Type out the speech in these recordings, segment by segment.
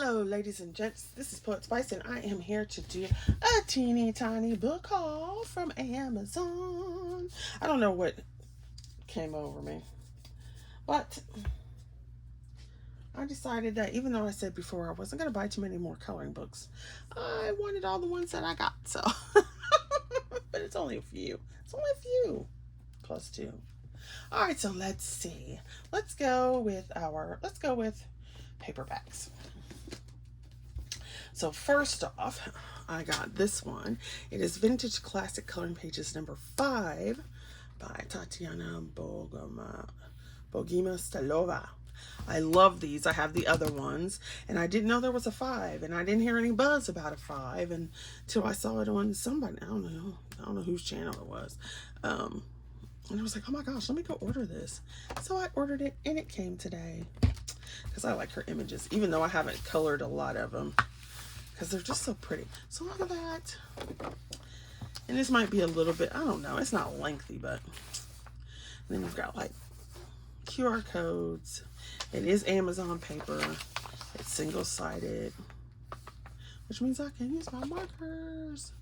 Hello, ladies and gents. This is Poet Spice, and I am here to do a teeny tiny book haul from Amazon. I don't know what came over me, but I decided that even though I said before I wasn't going to buy too many more coloring books, I wanted all the ones that I got. So, but it's only a few. It's only a few plus two. All right, so let's see. Let's go with paperbacks. So first off, I got this one. It is Vintage Classic Coloring Pages number 5 by Tatiana Bogema Stolova. I love these. I have the other ones, and I didn't know there was a 5, and I didn't hear any buzz about a 5 until I saw it on somebody. I don't know whose channel it was. And I was like, oh my gosh, let me go order this. So I ordered it, and it came today because I like her images, even though I haven't colored a lot of them because they're just so pretty. So look at that. And this might be a little bit, I don't know, it's not lengthy, but then you've got like QR codes. It is Amazon paper. It's single-sided, which means I can use my markers.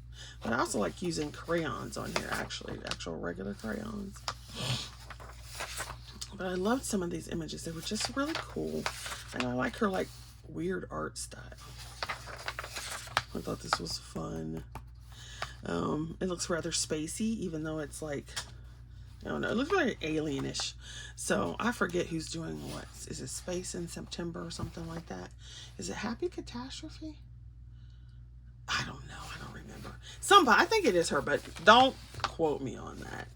But I also like using crayons on here, actual regular crayons. But I loved some of these images. They were just really cool. And I like her like weird art style. I thought this was fun. It looks rather spacey, even though it's like, I don't know, it looks very alienish. So I forget who's doing what. Is it Space in September or something like that? Is it Happy Catastrophe? I don't know. I don't remember. Somebody, I think it is her, but don't quote me on that.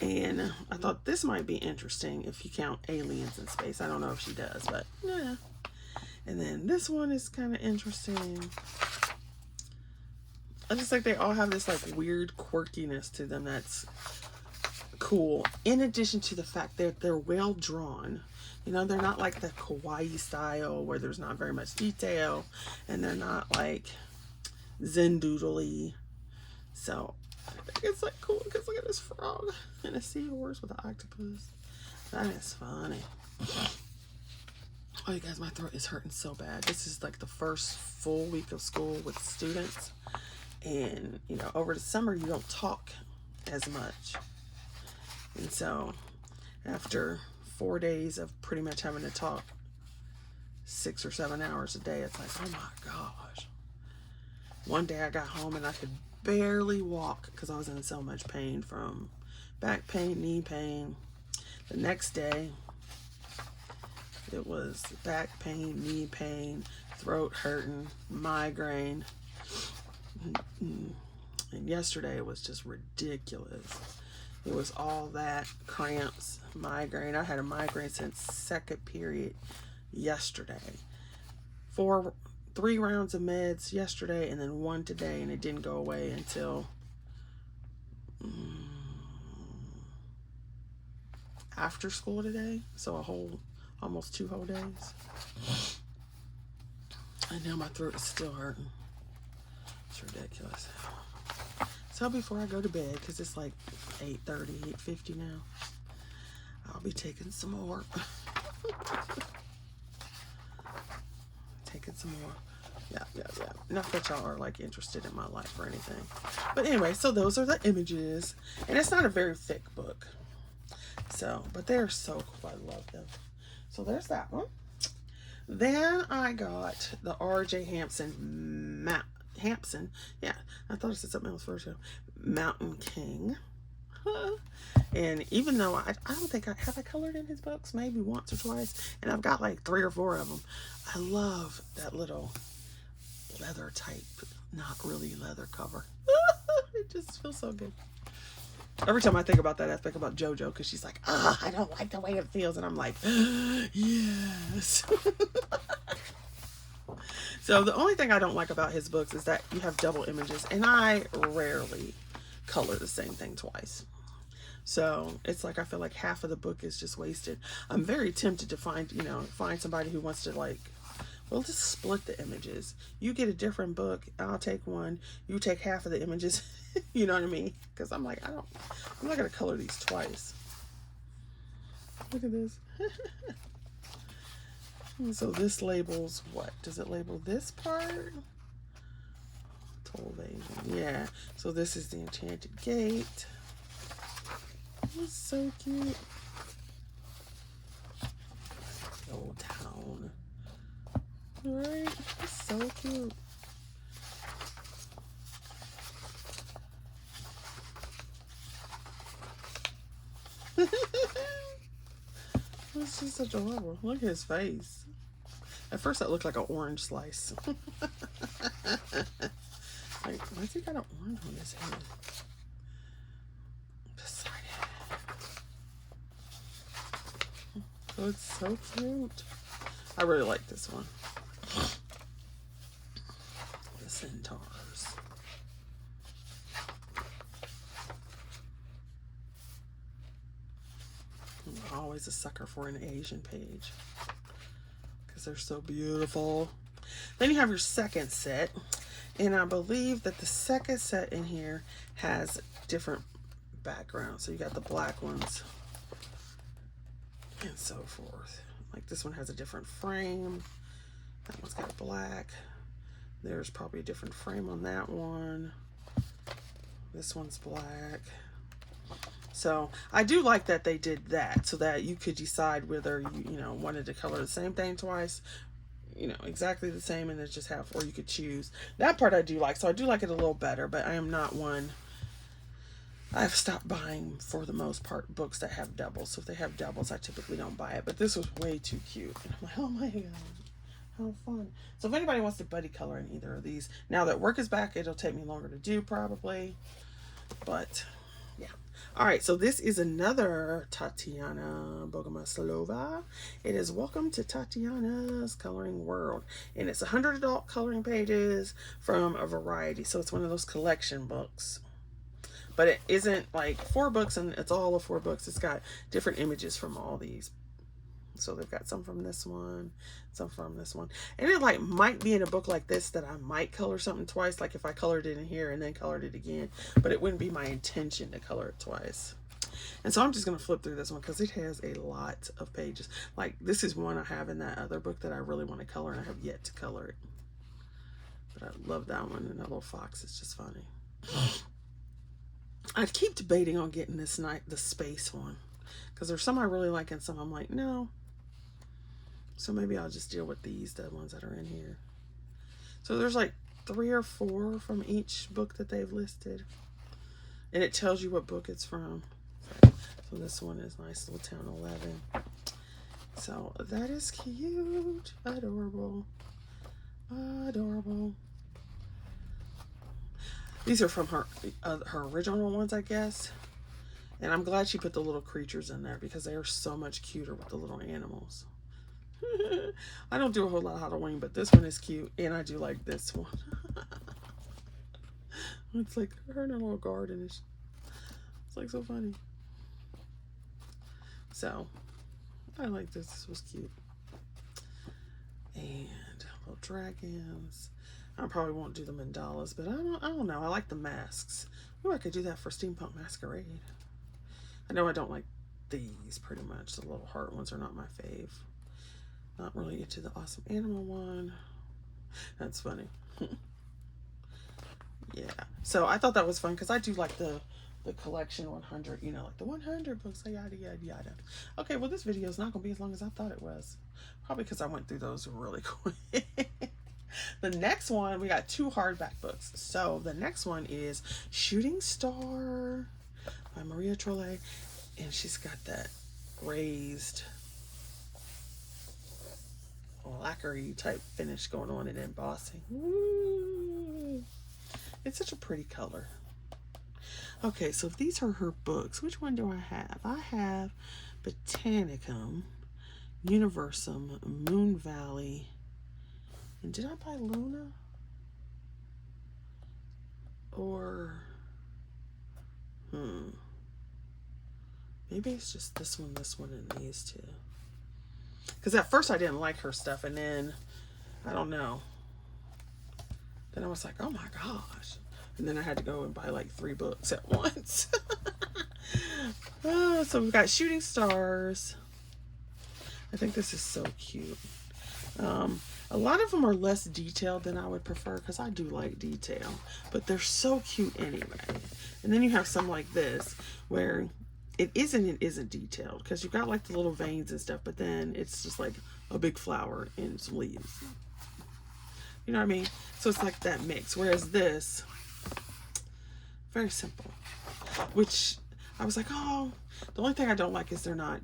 And I thought this might be interesting if you count aliens in space. I don't know if she does, but yeah. And then this one is kind of interesting. I just like they all have this like weird quirkiness to them that's cool. In addition to the fact that they're well drawn. You know, they're not like the kawaii style where there's not very much detail, and they're not like Zen doodly. So I think it's like cool because look at this frog and a seahorse with an octopus. That is funny. Oh, you guys, my throat is hurting so bad. This is like the first full week of school with students. And, you know, over the summer, you don't talk as much. And so after 4 days of pretty much having to talk 6 or 7 hours a day, it's like, oh my gosh. One day I got home and I could barely walk because I was in so much pain from back pain, knee pain. The next day, it was back pain, knee pain, throat hurting, migraine. And yesterday it was just ridiculous. It was all that, cramps, migraine. I had a migraine since second period yesterday. 3 rounds of meds yesterday and then 1 today, and it didn't go away until after school today. So almost 2 whole days. And now my throat is still hurting. It's ridiculous. So before I go to bed, because it's like 8:30, 8:50 now, I'll be taking some more. Taking some more. Yeah. Not that y'all are like interested in my life or anything. But anyway, so those are the images. And it's not a very thick book. So, but they're so cool. I love them. So there's that one. Then I got the R.J. Hampson. Yeah, I thought it said something else first. Mountain King. And even though I don't think I colored in his books maybe once or twice, and I've got like 3 or 4 of them. I love that little leather type, not really leather cover. It just feels so good. Every time I think about that, I think about JoJo because she's like, I don't like the way it feels, and I'm like, yes. So the only thing I don't like about his books is that you have double images, and I rarely color the same thing twice. So it's like I feel like half of the book is just wasted. I'm very tempted to find somebody who wants to like, well, just split the images. You get a different book, I'll take one. You take half of the images. You know what I mean? Because I'm like, I'm not gonna color these twice. Look at this. And so this labels what? Does it label this part? Trolle, yeah. So this is the Enchanted Gate. It's so cute. Old town. Right? It's so cute. It's just adorable. Look at his face. At first that looked like an orange slice. Like, why's he got an orange on his head? Beside it. Oh, it's so cute. I really like this one. The centaurs. I'm always a sucker for an Asian page because they're so beautiful. Then you have your second set, and I believe that the second set in here has different backgrounds. So you got the black ones and so forth. Like this one has a different frame. That one's got black. There's probably a different frame on that one. This one's black. So I do like that they did that so that you could decide whether you know wanted to color the same thing twice, you know, exactly the same, and then just have, or you could choose. That part I do like. So I do like it a little better, but I am not one. I've stopped buying, for the most part, books that have doubles. So if they have doubles, I typically don't buy it. But this was way too cute. And I'm like, oh my God, how fun. So if anybody wants to buddy color in either of these, now that work is back, it'll take me longer to do probably. But yeah. All right, so this is another Tatiana Bogema Stolova. It is Welcome to Tatiana's Coloring World. And it's 100 adult coloring pages from a variety. So it's one of those collection books. But it isn't like 4 books and it's all of 4 books. It's got different images from all these. So they've got some from this one, some from this one. And it like might be in a book like this that I might color something twice. Like if I colored it in here and then colored it again. But it wouldn't be my intention to color it twice. And so I'm just going to flip through this one because it has a lot of pages. Like this is one I have in that other book that I really want to color and I have yet to color it. But I love that one, and that little fox is just funny. I keep debating on getting this the space one because there's some I really like and some I'm like, no. So maybe I'll just deal with these, the ones that are in here. So there's like 3 or 4 from each book that they've listed. And it tells you what book it's from. So this one is Nice Little Town 11. So that is cute. Adorable. Adorable. These are from her original ones, I guess. And I'm glad she put the little creatures in there because they are so much cuter with the little animals. I don't do a whole lot of Halloween, but this one is cute. And I do like this one. It's like her in a little garden. It's like so funny. So, I like this. This was cute. And little dragons. I probably won't do the mandalas, but I don't know. I like the masks. Ooh, I could do that for Steampunk Masquerade. I know I don't like these pretty much. The little heart ones are not my fave. Not really into the awesome animal one. That's funny. Yeah. So I thought that was fun because I do like the collection 100, you know, like the 100 books, yada, yada, yada. Okay, well, this video is not going to be as long as I thought it was. Probably because I went through those really quick. The next one, we got 2 hardback books. So the next one is Shooting Star by Maria Trolle. And she's got that raised lacquery type finish going on in embossing. Woo! It's such a pretty color. Okay, so if these are her books, which one do I have? I have Botanicum, Universum, Moon Valley, and did I buy Luna? Or, maybe it's just this one, and these 2. Because at first I didn't like her stuff, and then, I don't know. Then I was like, oh my gosh. And then I had to go and buy like 3 books at once. So we've got Shooting Stars. I think this is so cute. A lot of them are less detailed than I would prefer because I do like detail, but they're so cute anyway. And then you have some like this where it isn't detailed because you've got like the little veins and stuff, but then it's just like a big flower and some leaves. You know what I mean? So it's like that mix. Whereas this, very simple. Which I was like, oh, the only thing I don't like is they're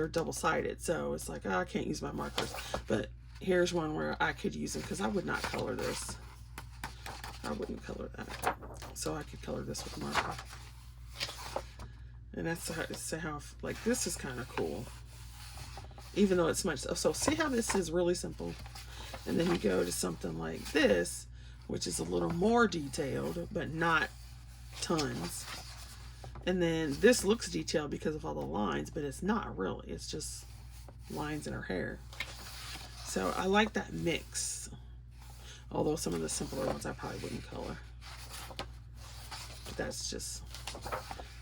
double-sided. So it's like, oh, I can't use my markers. But here's one where I could use them because I would not color this. I wouldn't color that. So I could color this with a marker. And that's how like, this is kind of cool. Even though it's much, so see how this is really simple? And then you go to something like this, which is a little more detailed, but not tons. And then this looks detailed because of all the lines, but it's not really. It's just lines in her hair. So I like that mix. Although some of the simpler ones I probably wouldn't color. But that's just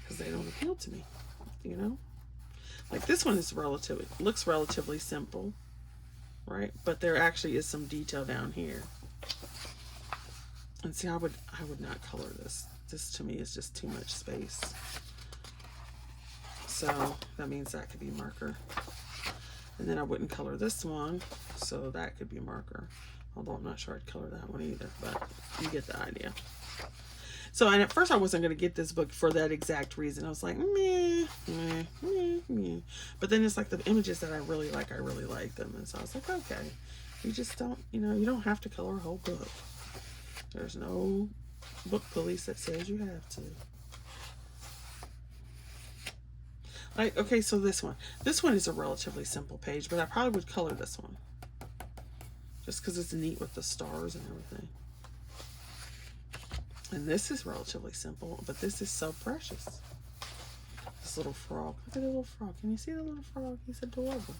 because they don't appeal to me, you know? Like this one is looks relatively simple, right? But there actually is some detail down here. And see, I would not color this. This to me is just too much space. So that means that could be marker. And then I wouldn't color this one, so that could be marker. Although I'm not sure I'd color that one either, but you get the idea. So, and at first I wasn't going to get this book for that exact reason. I was like, meh, meh, meh, meh. But then it's like the images that I really like them. And so I was like, okay, you just don't, you know, you don't have to color a whole book. There's no book police that says you have to. Like, okay, so this one is a relatively simple page, but I probably would color this one. Just because it's neat with the stars and everything. And this is relatively simple, but this is so precious. This little frog. Look at the little frog. Can you see the little frog? He's adorable.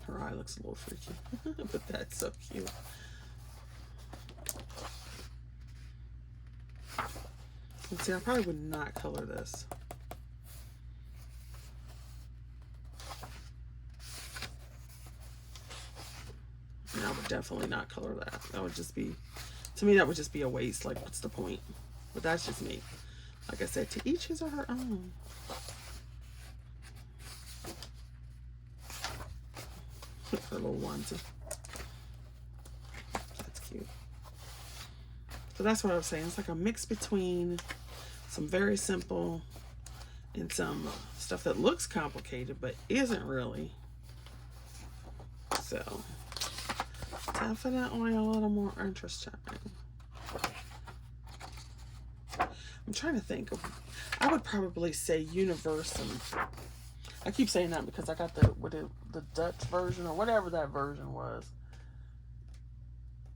Her eye looks a little freaky, but that's so cute. And see, I probably would not color this. And I would definitely not color that. That would just be, to me, that would just be a waste. Like, what's the point? But that's just me. Like I said, to each his or her own. Her little onesie. That's cute. So that's what I was saying. It's like a mix between some very simple and some stuff that looks complicated, but isn't really. So definitely a little more interesting. I'm trying to think of, I would probably say universal. I keep saying that because I got the Dutch version or whatever that version was.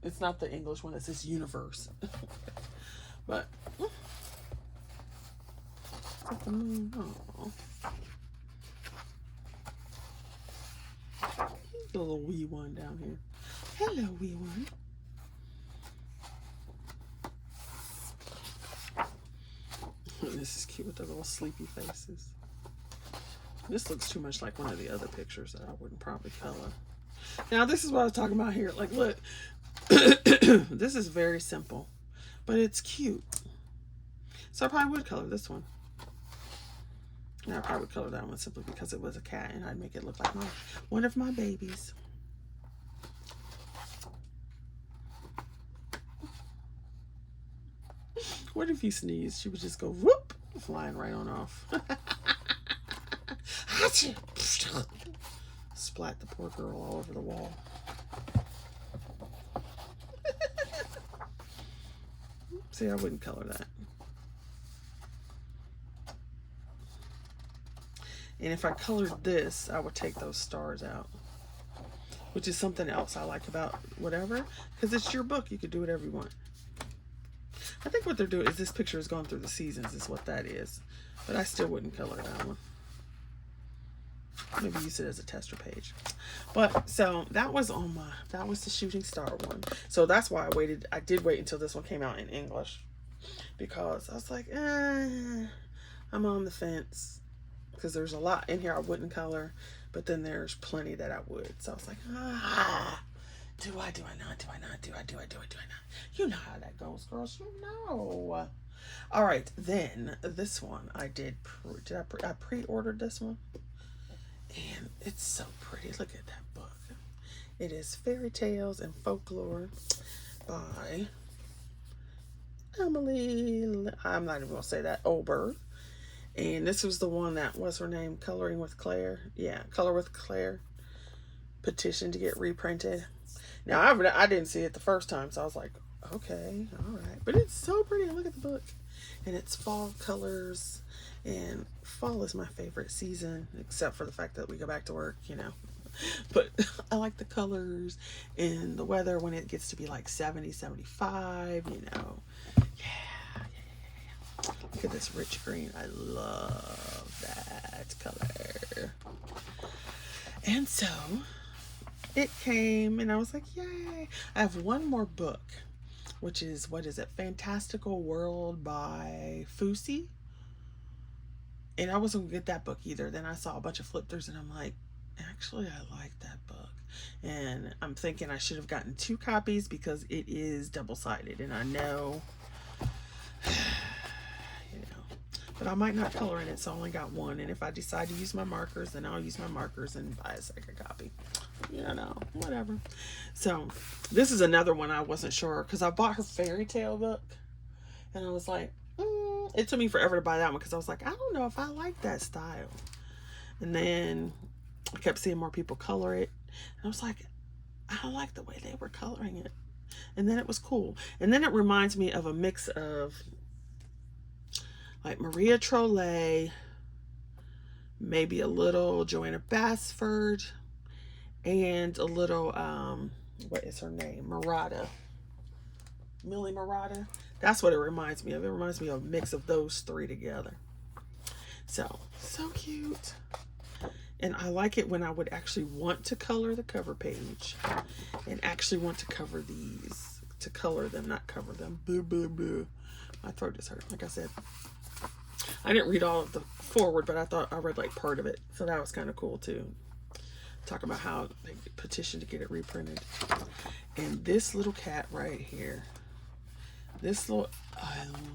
It's not the English one, it says universe. But oh. The little wee one down here. Hello, wee one. This is cute with the little sleepy faces. This looks too much like one of the other pictures that I wouldn't probably color. Now, this is what I was talking about here. Like, look. This is very simple, but it's cute. So I probably would color this one. Now, I probably would color that one simply because it was a cat, and I'd make it look like one of my babies. What if he sneezed? She would just go whoop, flying right on off. Splat the poor girl all over the wall. See, I wouldn't color that. And if I colored this, I would take those stars out, which is something else I like about whatever, because it's your book. You could do whatever you want. I think what they're doing is this picture is going through the seasons is what that is, but I still wouldn't color that one. Maybe use it as a tester page. But so that was the shooting star one. So that's why I did wait until this one came out in English, because I was like, I'm on the fence. because there's a lot in here I wouldn't color, but then there's plenty that I would. So I was like, ah, do I not? You know how that goes, girls. You know. All right, then this one I did. I pre-ordered this one, and it's so pretty. Look at that book. It is Fairy Tales and Folklore by Emily. I'm not even gonna say that. Oberg. And this was the one that was her name, Coloring with Claire. Yeah, Color with Claire. Petition to get reprinted. Now I didn't see it the first time, so I was like, okay, all right. But it's so pretty. Look at the book. And it's fall colors. And fall is my favorite season, except for the fact that we go back to work, you know. But I like the colors and the weather when it gets to be like 70, 75, you know. Yeah. Look at this rich green. I love that color. And so it came and I was like, yay. I have one more book, which is, what is it? Fantastical World by Fusi. And I wasn't gonna get that book either. Then I saw a bunch of flip throughs and I'm like, actually, I like that book. And I'm thinking I should have gotten 2 copies because it is double-sided. And I know, you know, but I might not color in it, so I only got 1. And if I decide to use my markers, then I'll use my markers and buy a second copy. You know, whatever. So this is another one I wasn't sure because I bought her fairy tale book. And I was like, it took me forever to buy that one because I was like, I don't know if I like that style. And then I kept seeing more people color it. And I was like, I like the way they were coloring it. And then it was cool. And then it reminds me of a mix of like Maria Trolle, maybe a little Joanna Basford, and a little, what is her name? Millie Murata. That's what it reminds me of. It reminds me of a mix of those 3 together. So cute. And I like it when I would actually want to color the cover page and actually want to cover these, to color them, not cover them. Boo, boo, boo. My throat is hurt. Like I said, I didn't read all of the forward, but I thought I read like part of it. So that was kind of cool too. Talking about how they petitioned to get it reprinted. And this little cat right here, I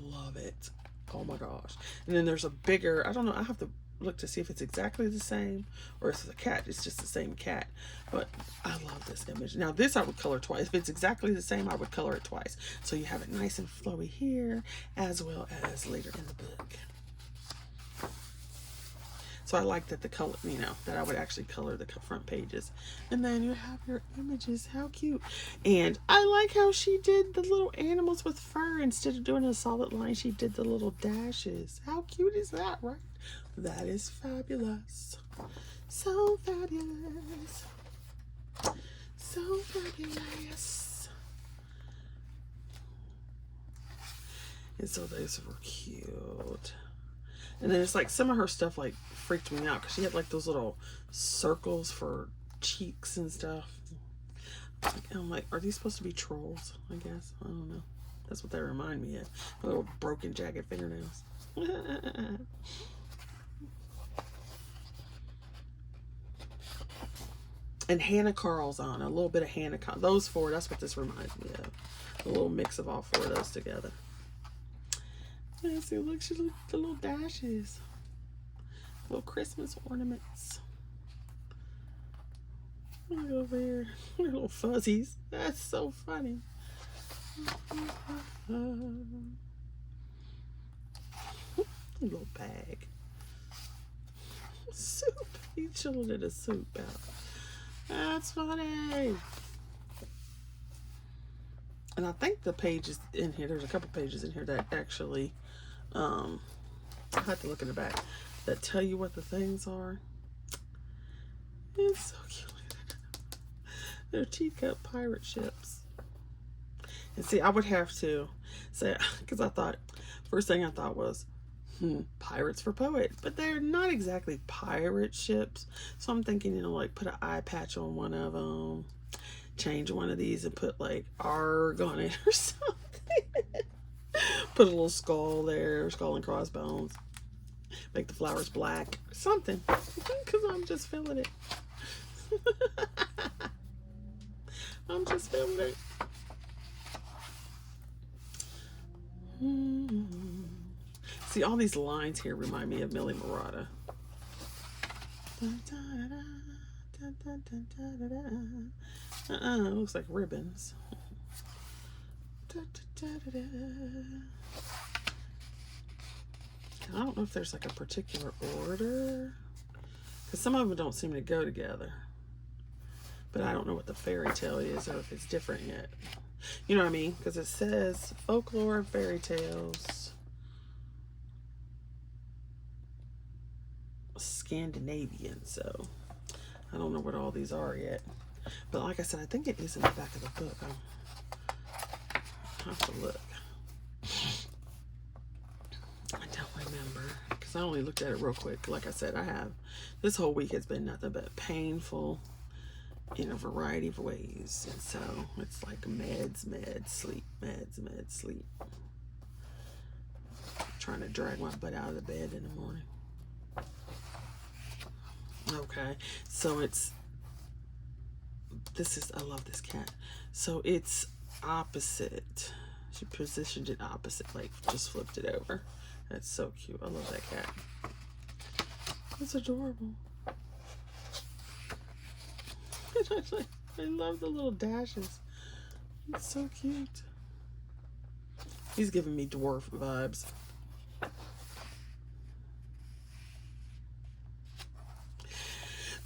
love it. Oh my gosh. And then there's a bigger, I don't know, I have to look to see if it's exactly the same or if it's a cat. It's just the same cat. But I love this image. Now this I would color twice. If it's exactly the same, I would color it twice. So you have it nice and flowy here as well as later in the book. So I like that the color, you know, that I would actually color the front pages. And then you have your images. How cute. And I like how she did the little animals with fur. Instead of doing a solid line, she did the little dashes. How cute is that, right? That is fabulous. So fabulous. So fabulous. And so those were cute. And then it's like some of her stuff like freaked me out because she had like those little circles for cheeks and stuff. And I'm like, are these supposed to be trolls? I guess. I don't know. That's what they remind me of. Little broken, jagged fingernails. And Hannah Carl's on. A little bit of Hannah Carl. Those 4, that's what this reminds me of. A little mix of all 4 of those together. And see, look, she look the little dashes. Little Christmas ornaments. Look over here. Little fuzzies. That's so funny. Little bag. Soup. He's chilling in a soup out. That's funny. And I think the pages in here, there's a couple pages in here that actually, I have to look in the back, that tell you what the things are. It's so cute. They're teacup pirate ships. And see, I would have to say, because I thought, first thing I thought was, pirates for poet. But they're not exactly pirate ships. So I'm thinking, you know, like put an eye patch on one of them. Change one of these and put like ARG on it or something. Put a little skull there, skull and crossbones. Make the flowers black. Something. Because I'm just feeling it. I'm just feeling it. See, all these lines here remind me of Millie Murata. It looks like ribbons. I don't know if there's like a particular order, because some of them don't seem to go together. But I don't know what the fairy tale is, or if it's different yet. You know what I mean? Because it says folklore and fairy tales, Scandinavian. So I don't know what all these are yet. But like I said, I think it is in the back of the book. I'll have to look. I don't remember, because I only looked at it real quick. Like I said, this whole week has been nothing but painful in a variety of ways. And so it's like meds, sleep, meds, sleep. I'm trying to drag my butt out of the bed in the morning. Okay, so I love this cat. So it's opposite. She positioned it opposite, like just flipped it over. That's so cute. I love that cat. It's adorable. I love the little dashes. It's so cute. He's giving me dwarf vibes.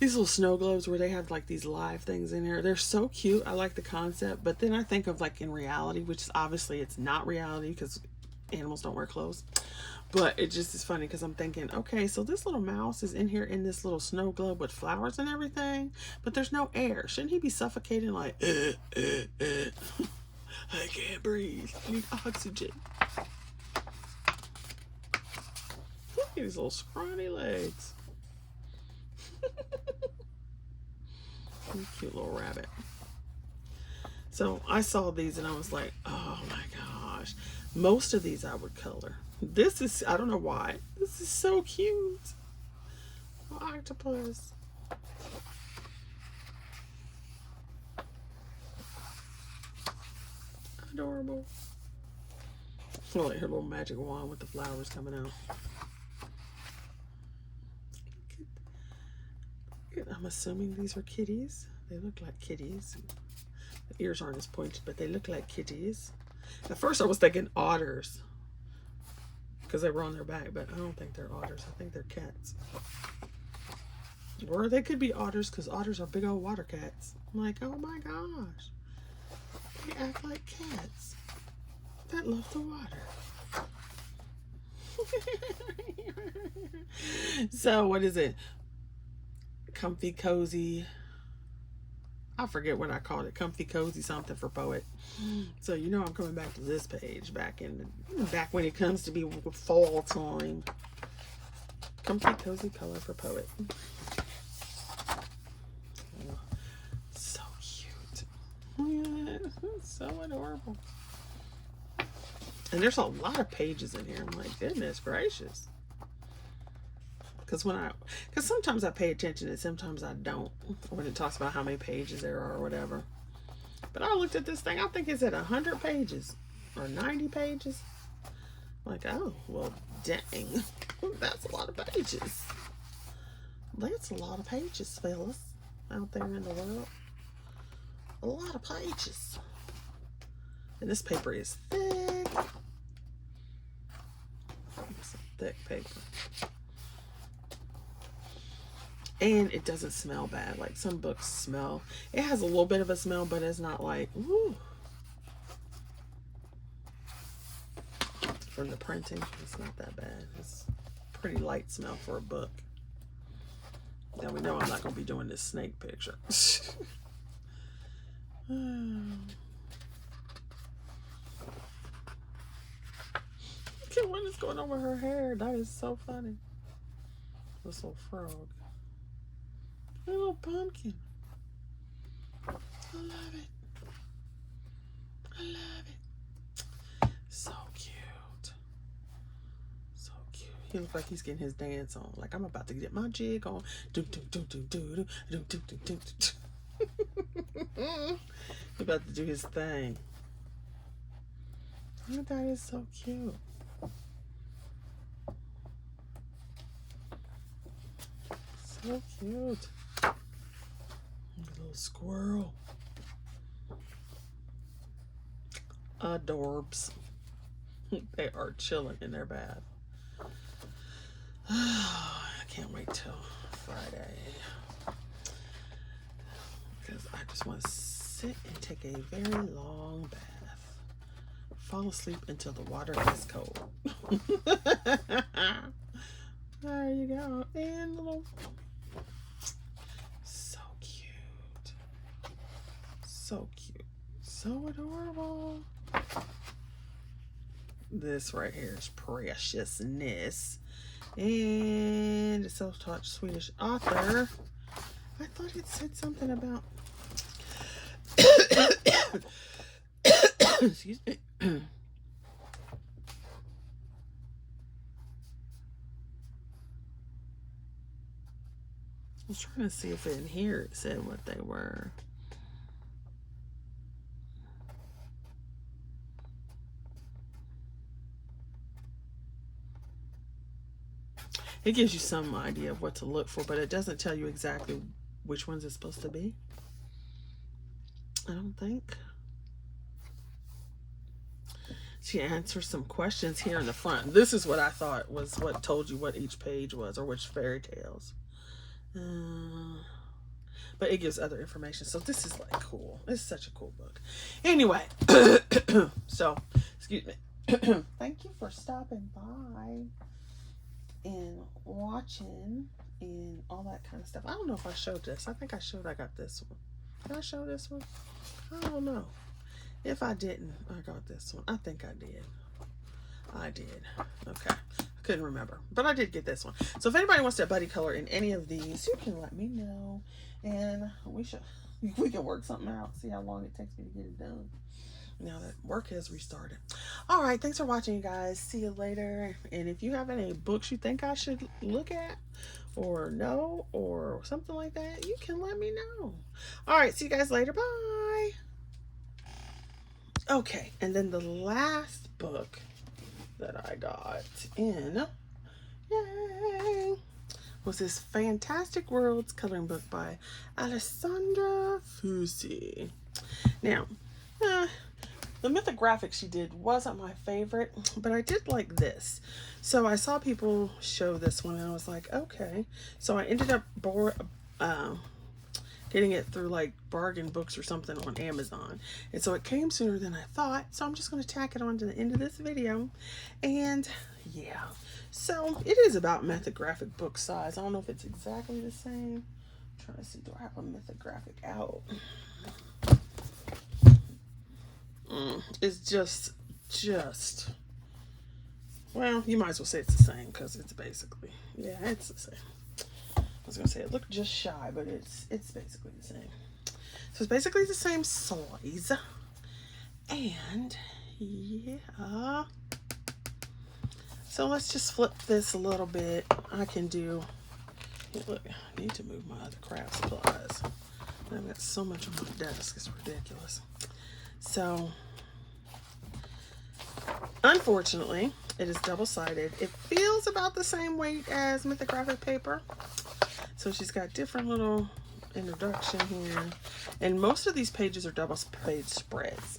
These little snow globes where they have like these live things in here, they're so cute. I like the concept, but then I think of like in reality, which is obviously it's not reality because animals don't wear clothes. But it just is funny because I'm thinking, okay, so this little mouse is in here in this little snow globe with flowers and everything, but there's no air. Shouldn't he be suffocating like, I can't breathe. I need oxygen. Look at his little scrawny legs. Cute little rabbit. So I saw these and I was like, oh my gosh. Most of these I would color. This is, I don't know why. This is so cute. Octopus. Adorable. I like her little magic wand with the flowers coming out. I'm assuming these are kitties. They look like kitties. The ears aren't as pointed, but they look like kitties. At first I was thinking otters because they were on their back, but I don't think they're otters. I think they're cats. Or they could be otters because otters are big old water cats. I'm like, oh my gosh. They act like cats that love the water. So what is it? Comfy cozy, I forget what I called it, comfy cozy something for poet. So you know I'm coming back to this page back when it comes to be fall time. Comfy cozy color for poet. Oh, so cute. Yeah, so adorable. And there's a lot of pages in here. I'm like, goodness gracious. Because sometimes I pay attention and sometimes I don't when it talks about how many pages there are or whatever. But I looked at this thing, I think it's at 100 pages or 90 pages. I'm like, oh, well, dang. That's a lot of pages. That's a lot of pages, fellas, out there in the world. A lot of pages. And this paper is thick. It's a thick paper. And it doesn't smell bad. Like some books smell. It has a little bit of a smell, but it's not like, woo. From the printing, it's not that bad. It's a pretty light smell for a book. Now we know I'm not going to be doing this snake picture. Look at what is going on with her hair. That is so funny. This little frog. A little pumpkin. I love it. I love it. So cute. So cute. He looks like he's getting his dance on. Like, I'm about to get my jig on. He's about to do his thing. Oh, that is so cute. So cute. A little squirrel. Adorbs. They are chilling in their bath. I can't wait till Friday. Because I just want to sit and take a very long bath. Fall asleep until the water is cold. There you go. And little. So cute. So cute. So adorable. This right here is preciousness. And a self-taught Swedish author. I thought it said something about... Excuse me. I was trying to see if in here it said what they were. It gives you some idea of what to look for, but it doesn't tell you exactly which ones it's supposed to be. I don't think. She answers some questions here in the front. This is what I thought was what told you what each page was or which fairy tales. But it gives other information. So this is like cool. It's such a cool book. Anyway, so, excuse me. Thank you for stopping by and watching and all that kind of stuff. I don't know if I showed this. I think I showed I got this one. Did I show this one? I don't know. If I didn't, I got this one. I think I did. I did. Okay. I couldn't remember. But I did get this one. So if anybody wants to buddy color in any of these, you can let me know. And we can work something out. See how long it takes me to get it done. Now that work has restarted. All right. Thanks for watching, you guys. See you later. And if you have any books you think I should look at or know or something like that, you can let me know. All right. See you guys later. Bye. Okay, and then the last book that I got in, yay, was this Fantastic Worlds coloring book by Alessandra Fusi. Now, the mythographic she did wasn't my favorite, but I did like this. So I saw people show this one, and I was like, okay. So I ended up getting it through like bargain books or something on Amazon, and so it came sooner than I thought, so I'm just going to tack it on to the end of this video. And yeah, so it is about mythographic book size. I don't know if it's exactly the same. I'm trying to see, do I have a mythographic out? It's just well, you might as well say it's the same, because it's basically, yeah, it's the same. I was gonna say it looked just shy, but it's basically the same. So it's basically the same size. And yeah. So let's just flip this a little bit. I can do, look, I need to move my other craft supplies. I've got so much on my desk, it's ridiculous. So unfortunately, it is double-sided. It feels about the same weight as mythographic paper. So she's got different little introduction here. And most of these pages are double page spreads.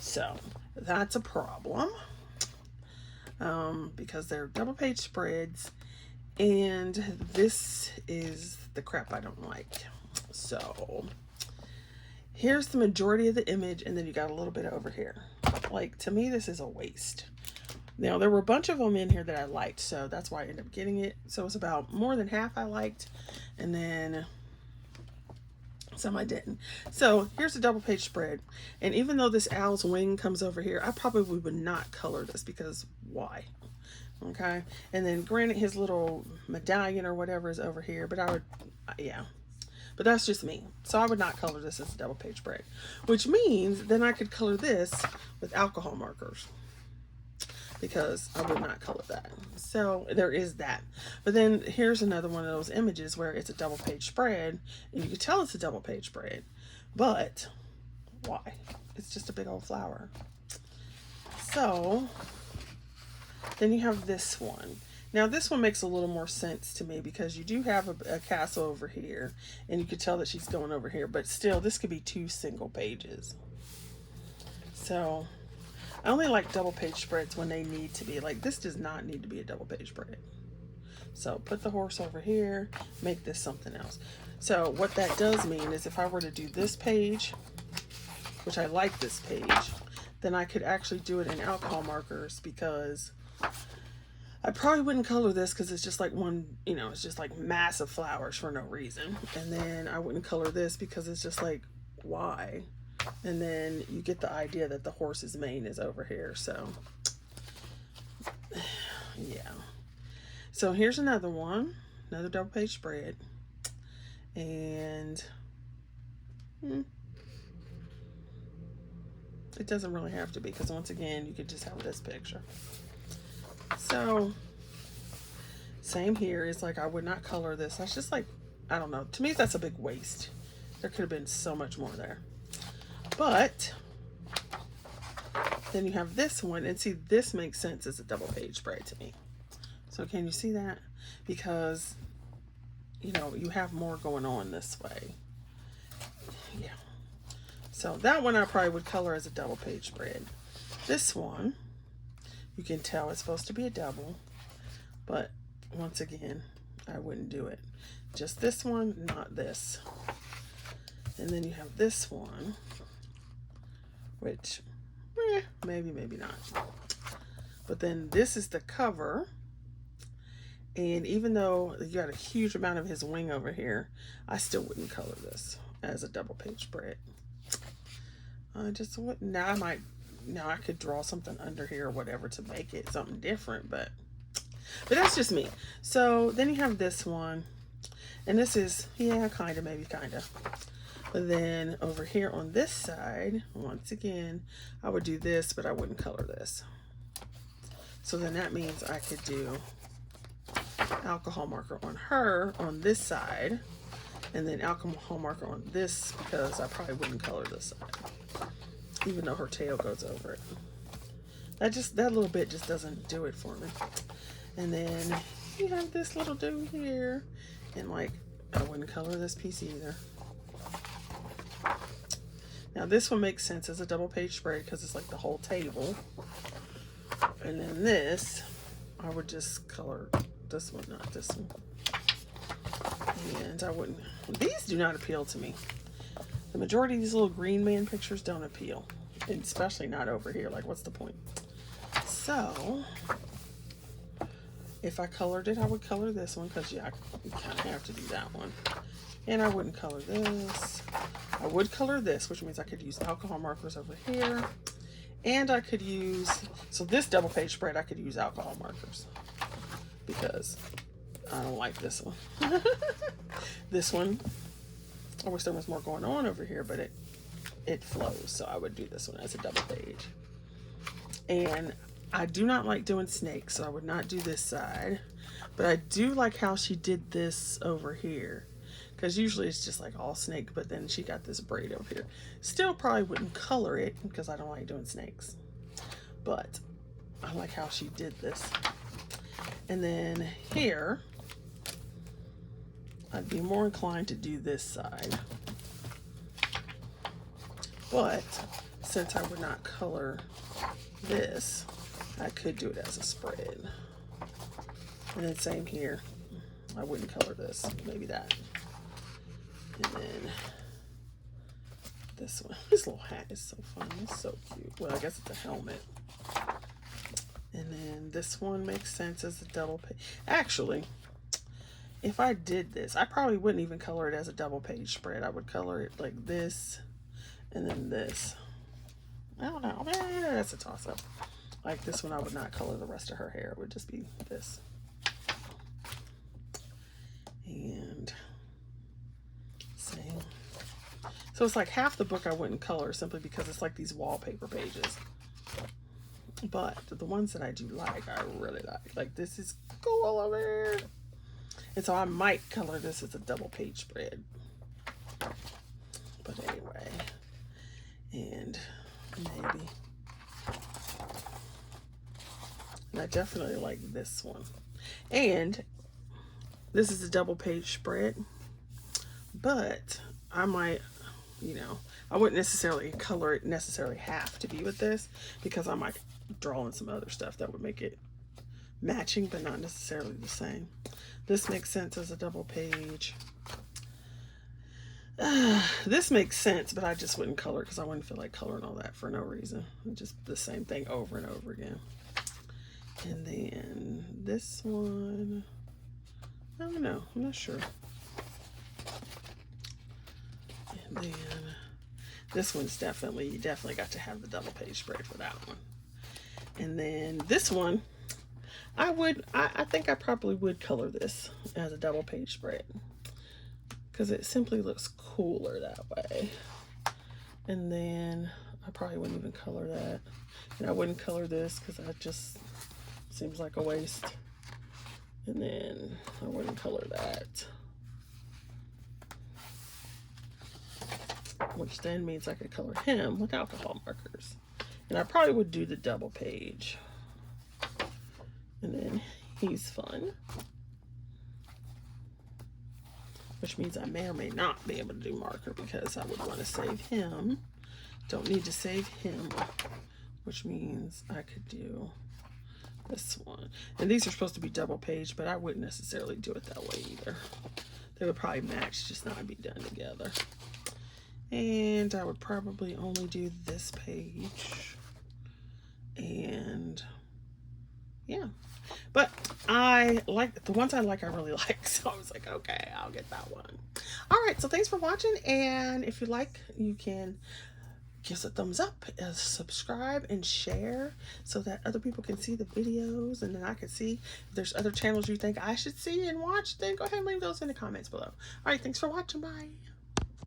So that's a problem. Because they're double page spreads. And this is the crap I don't like. So here's the majority of the image, and then you got a little bit over here. Like, to me, this is a waste. Now, there were a bunch of them in here that I liked, so that's why I ended up getting it. So it's about more than half I liked, and then some I didn't. So here's a double page spread. And even though this owl's wing comes over here, I probably would not color this, because why? Okay. And then granted, his little medallion or whatever is over here, but I would, yeah. But that's just me. So I would not color this as a double page spread, which means then I could color this with alcohol markers. because I would not color that. So there is that. But then here's another one of those images where it's a double page spread, and you can tell it's a double page spread, but why? It's just a big old flower. So then you have this one. Now this one makes a little more sense to me because you do have a castle over here, and you can tell that she's going over here, but still this could be 2 single pages. So I only like double page spreads when they need to be. Like this does not need to be a double page spread. So put the horse over here, make this something else. So what that does mean is if I were to do this page, which I like this page, then I could actually do it in alcohol markers, because I probably wouldn't color this because it's just like one, you know, it's just like massive flowers for no reason. And then I wouldn't color this because it's just like, why? And then you get the idea that the horse's mane is over here. So yeah. So here's another one, another double page spread. And it doesn't really have to be, because once again, you could just have this picture. So same here. It's like I would not color this. That's just like, I don't know. To me, that's a big waste. There could have been so much more there. But then you have this one, and see, this makes sense as a double page spread to me. So can you see that? Because, you know, you have more going on this way. Yeah. So that one I probably would color as a double page spread. This one, you can tell it's supposed to be a double, but once again, I wouldn't do it. Just this one, not this. And then you have this one, which maybe, maybe not. But then this is the cover. And even though you got a huge amount of his wing over here, I still wouldn't color this as a double page spread. I just wouldn't. Now I could draw something under here or whatever to make it something different, but that's just me. So then you have this one, and this is, yeah, kind of, maybe kind of. But then over here on this side, once again, I would do this, but I wouldn't color this. So then that means I could do alcohol marker on her on this side, and then alcohol marker on this, because I probably wouldn't color this side, even though her tail goes over it. That little bit just doesn't do it for me. And then you have this little dude here, and like, I wouldn't color this piece either. Now this one makes sense as a double page spread because it's like the whole table. And then this, I would just color this one, not this one. And I wouldn't, these do not appeal to me. The majority of these little green man pictures don't appeal, and especially not over here. Like, what's the point? So if I colored it, I would color this one, because yeah, I kind of have to do that one. And I wouldn't color this. I would color this, which means I could use alcohol markers over here. And I could use, so this double page spread, I could use alcohol markers, because I don't like this one. This one, I wish there was more going on over here, but it flows. So I would do this one as a double page. And I do not like doing snakes, so I would not do this side. But I do like how she did this over here, because usually it's just like all snake, but then she got this braid over here. Still probably wouldn't color it because I don't like doing snakes, but I like how she did this. And then here, I'd be more inclined to do this side, but since I would not color this, I could do it as a spread. And then same here, I wouldn't color this, maybe that. And then this one, this little hat is so fun, it's so cute. Well, I guess it's a helmet. And then this one makes sense as a double page. Actually, if I did this, I probably wouldn't even color it as a double page spread. I would color it like this, and then this. I don't know, that's a toss up. Like this one, I would not color the rest of her hair. It would just be this. And same. So it's like half the book I wouldn't color, simply because it's like these wallpaper pages. But the ones that I do like, I really like. Like, this is cool over here. And so I might color this as a double page spread. But anyway, and maybe. And I definitely like this one. And this is a double page spread. But I might, you know, I wouldn't necessarily color it necessarily have to be with this, because I might draw in some other stuff that would make it matching but not necessarily the same. This makes sense as a double page. This makes sense, but I just wouldn't color it because I wouldn't feel like coloring all that for no reason. Just the same thing over and over again. And then this one, I don't know, I'm not sure. And then this one's definitely, you definitely got to have the double page spread for that one. And then this one, I think I probably would color this as a double page spread, because it simply looks cooler that way. And then I probably wouldn't even color that. And I wouldn't color this because that just seems like a waste. And then I wouldn't color that, which then means I could color him with alcohol markers. And I probably would do the double page. And then he's fun, which means I may or may not be able to do marker because I would want to save him. Don't need to save him, which means I could do this one. And these are supposed to be double page, but I wouldn't necessarily do it that way either. They would probably match, just not be done together. And I would probably only do this page. And yeah, but I like the ones I like, I really like, so I was like, okay, I'll get that one. All right, so thanks for watching, and if you like, you can give us a thumbs up, subscribe, and share so that other people can see the videos, and then I can see if there's other channels you think I should see and watch. Then go ahead and leave those in the comments below. All right, thanks for watching. Bye.